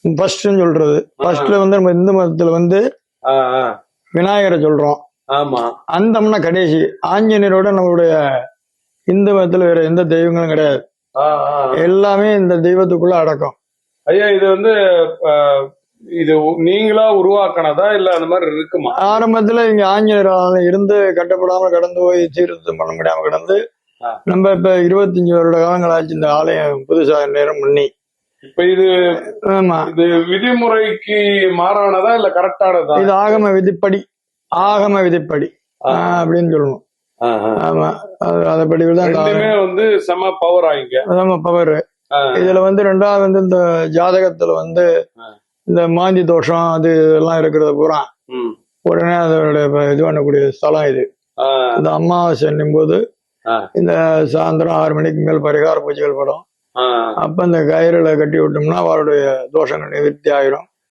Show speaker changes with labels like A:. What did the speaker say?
A: ஃபர்ஸ்ட்னு சொல்றது. ஃபர்ஸ்ட்ல வந்து நம்ம இந்து மதத்துல வந்து விநாயகரை சொல்றோம்.
B: ஆமா.
A: அந்தம்னா கடைசி. ஆஞ்சநேயரோட நம்மளுடைய இந்து மதத்துல வேற எந்த தெய்வங்களும் கிடையாது. எல்லாமே இந்த தெய்வத்துக்குள்ள அடக்கம்.
B: ஐயா இது வந்து இது நீங்களா உருவாக்கினதா இல்ல அந்த மாதிரி இருக்குமா?
A: ஆரம்பத்துல இங்க ஆஞ்சநேயர் இருந்து கட்டப்படாம கடந்து போய் சீர்திருத்தம் பண்ண முடியாம கடந்து நம்ம இப்ப 25 வருட காலங்கள் ஆச்சு இந்த ஆலயம் புதுசா நேரம் பண்ணி.
B: இப்ப இது
A: ஆமா,
B: இது விதிமுறைக்கு மாறானதா இல்ல கரெக்டானதா?
A: இது ஆகம விதிப்படி, ஆகம விதிப்படி அப்படின்னு சொல்லணும். ஆமா, அதப்படி
B: வந்து செம பவர் ஆகிங்க.
A: செம பவர். இதுல வந்து ரெண்டாவது வந்து இந்த ஜாதகத்துல வந்து இந்த மாந்தி தோஷம் அது எல்லாம் இருக்கிறத பூரா உடனே அதோட இது பண்ணக்கூடிய ஸ்தலம் இது. இந்த அமாவாசை போது இந்த சாயந்தரம் 6 மணிக்கு மேல் பரிகார பூஜைகள் படும். அப்ப இந்த கயிறுல கட்டி விட்டோம்னா அவருடைய தோஷங்கள் நிவர்த்தி ஆயிரும்.